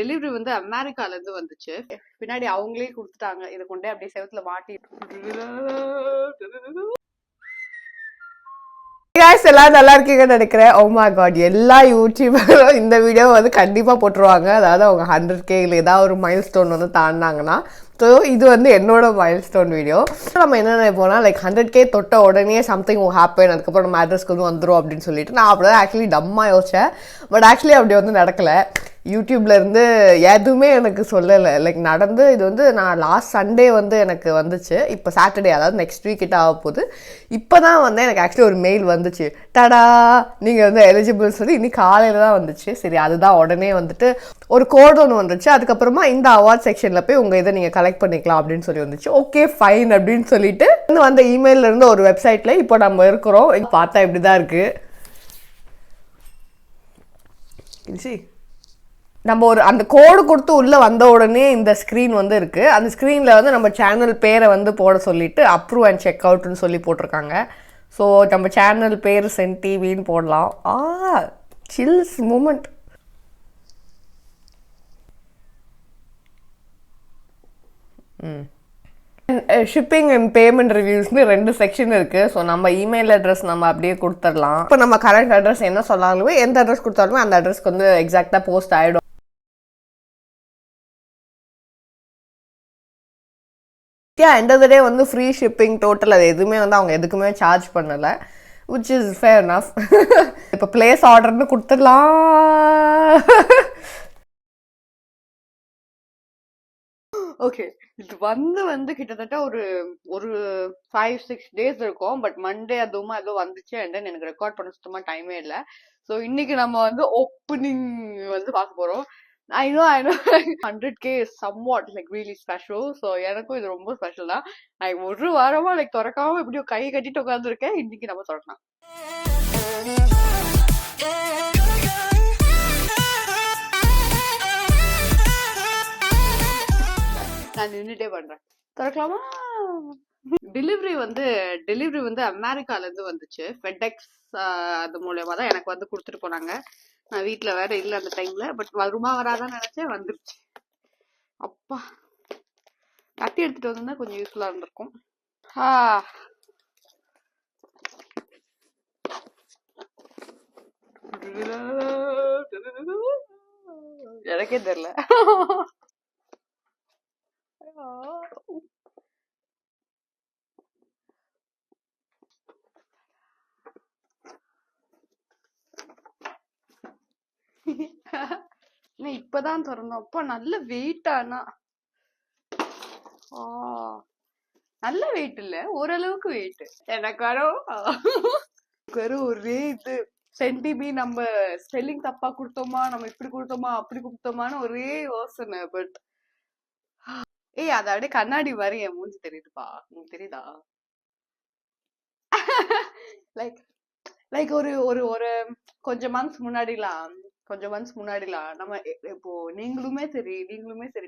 Delivery வந்து அமெரிக்கால இருந்து வந்துச்சு. பின்னாடி அவங்களே கொடுத்துட்டாங்க. இதை கொண்டே அப்படியே செவத்துல மாட்டி. guys எல்லாரும் நல்லா இருக்கீங்கன்னு நினைக்கிறேன். ஓ மை காட், எல்லா யூடியூபரும் இந்த வீடியோ வந்து கண்டிப்பாக போட்டுருவாங்க. அதாவது அவங்க 100K இல்லை ஏதாவது ஒரு மைல் ஸ்டோன் வந்து தாண்டினாங்கன்னா. ஸோ இது வந்து என்னோட மைல் ஸ்டோன் வீடியோ. நம்ம என்ன நினைப்போம்னா லைக் 100K தொட்ட உடனே சம்திங் ஹேப்பன், அதுக்கப்புறம் நம்ம அட்ரஸ்க்கு வந்து வந்துடும் அப்படின்னு சொல்லிட்டு நான் அப்படி தான் ஆக்சுவலி டம்மாக யோசிச்சேன். பட் ஆக்சுவலி அப்படி வந்து நடக்கலை. யூடியூப்ல இருந்து எதுவுமே எனக்கு சொல்லலை. லைக் நடந்து இது வந்து நான் லாஸ்ட் சண்டே வந்து எனக்கு வந்துச்சு. இப்போ சாட்டர்டே, அதாவது நெக்ஸ்ட் வீக் கிட்ட ஆக போகுது. இப்போ தான் வந்து எனக்கு ஆக்சுவலி ஒரு மெயில் வந்துச்சு. டடா, நீங்கள் வந்து எலிஜிபிள் சொல்லி இன்னைக்கு காலையில் தான் வந்துச்சு. சரி, அதுதான் உடனே வந்துட்டு ஒரு கோட் ஒன்று வந்துச்சு. அதுக்கப்புறமா இந்த அவார்ட் செக்ஷனில் போய் உங்கள் இதை நீங்கள் கலெக்ட் பண்ணிக்கலாம் அப்படின்னு சொல்லி வந்துச்சு. ஓகே ஃபைன் அப்படின்னு சொல்லிட்டு வந்த இமெயிலில் இருந்து ஒரு வெப்சைட்டில் இப்போ நம்ம இருக்கிறோம். பார்த்தா இப்படி தான் இருக்குது. நம்ம ஒரு அந்த கோடு கொடுத்து உள்ளே வந்த உடனே இந்த ஸ்க்ரீன் வந்து இருக்குது. அந்த ஸ்க்ரீனில் வந்து நம்ம சேனல் பேரை வந்து போட சொல்லிவிட்டு அப்ரூவ் அண்ட் செக் அவுட்னு சொல்லி போட்டிருக்காங்க. ஸோ நம்ம சேனல் பேர் சென்டிவின்னு போடலாம். Chills moment. Shipping and payment ரிவ்யூஸ்னு 2 செக்ஷன் இருக்குது. ஸோ நம்ம இமெயில் அட்ரஸ் நம்ம அப்படியே கொடுத்துடலாம். இப்போ நம்ம கரெக்ட் அட்ரஸ் என்ன சொன்னாலுமே, எந்த அட்ரஸ் கொடுத்தாலுமே அந்த அட்ரஸ்க்கு வந்து எக்ஸாக்டாக போஸ்ட் ஆகிடும். எண்ட் ஆஃப் த டே வந்து ஃப்ரீ ஷிப்பிங் டோட்டல். அது எதுவுமே வந்து அவங்க எதுக்குமே சார்ஜ் பண்ணலை, விச் இஸ் ஃபேர் எனஃப். இப்போ பிளேஸ் ஆர்டர்னு கொடுத்துடலாம். ஓகே, இது வந்து கிட்டத்தட்ட ஒரு 5-6 டேஸ் இருக்கும். பட் மண்டே அதுவுமா ஏதோ வந்துச்சு. அண்ட் தென் எனக்கு ரெக்கார்ட் பண்ண சுத்தமா டைமே இல்லை. ஸோ இன்னைக்கு நம்ம வந்து ஓப்பனிங் வந்து பார்க்க போறோம். I know 100K is somewhat like really special. So எனக்கும் இது ரொம்ப ஸ்பெஷல் தான். நான் ஒரு வாரமா லைக் திறக்காம எப்படியோ கை கட்டிட்டு உட்காந்துருக்கேன். இன்னைக்கு நம்ம திறக்கலாம். நான் நின்றுட்டே பண்றேன். திறக்கலாமா? டெலிவரி வந்து அமெரிக்கால இருந்து வந்துச்சு. ஃபெடெக்ஸ் அது மூலமா தான் எனக்கு வந்து கொடுத்துட்டு போனாங்க. நான் வீட்டுல வேற இல்லை அந்த டைம்ல. பட் வருமா வராதான்னு நினைச்சேன், வந்துருச்சு. அப்பா, கட்டி எடுத்துட்டு வந்தா கொஞ்சம் யூஸ்ஃபுல்லா இருந்திருக்கும். எனக்கே தெரியல. இப்பதான் திறந்தோம். அப்பா நல்ல வெயிட். ஆனா நல்ல வெயிட் இல்ல, ஓரளவுக்கு வெயிட். எனக்கு வெறும் ஒரே இது சென்டிபி நம்ம ஸ்பெல்லிங் தப்பா கொடுத்தோமா, நம்ம இப்படி கொடுத்தோமா அப்படி கொடுத்தோமான்னு ஒரே யோசனை. பட் அதை அப்படியே கண்ணாடி மாதிரி என் மூஞ்சி தெரியுதுப்பா. உங்களுக்கு தெரியுதா? லைக் ஒரு ஒரு ஒரு கொஞ்சம் மந்த்ஸ் முன்னாடிலாம் நம்ம இப்போ நீங்களுமே சரி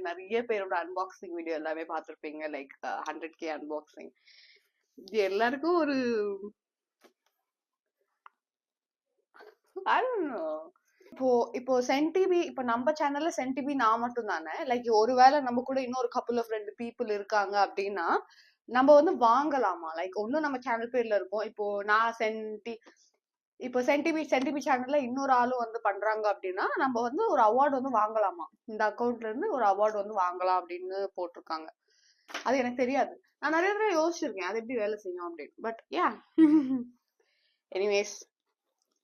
நிறைய பேரோட அன்பாக்சிங் வீடியோ எல்லாமே பார்த்திருப்பீங்க. Like 100K unboxing. இது எல்லாருக்கும் ஒரு இப்போ சென்டிபி, இப்போ நம்ம சேனல்ல சென்டிபி நான் மட்டும் தானே. லைக் ஒருவேளை நம்ம கூட இன்னொரு கப்புள் ஆஃப் 2 பீப்புள் இருக்காங்க அப்படின்னா நம்ம வந்து வாங்கலாமா? லைக் ஒன்னும் நம்ம சேனல் பேர்ல இருக்கும். இப்போ நான் சென்டிபி சேனல்ல இன்னொரு ஆளும் வந்து பண்றாங்க அப்படின்னா நம்ம வந்து ஒரு அவார்டு வந்து வாங்கலாமா? இந்த அக்கௌண்ட்ல இருந்து ஒரு அவார்டு வந்து வாங்கலாம் அப்படின்னு போட்டிருக்காங்க. அது எனக்கு தெரியாது. நான் நிறைய தடவை யோசிச்சிருக்கேன் அது எப்படி வேலை செய்யும் அப்படின்னு. பட் எனிவேஸ்,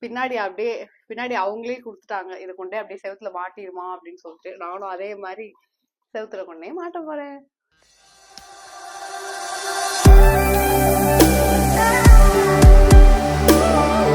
பின்னாடி அவங்களே கொடுத்துட்டாங்க. இதை கொண்டே அப்படியே செவத்துல மாட்டிடுமா அப்படின்னு சொல்லிட்டு நானும் அதே மாதிரி செவத்துல கொண்டே மாட்ட போறேன்.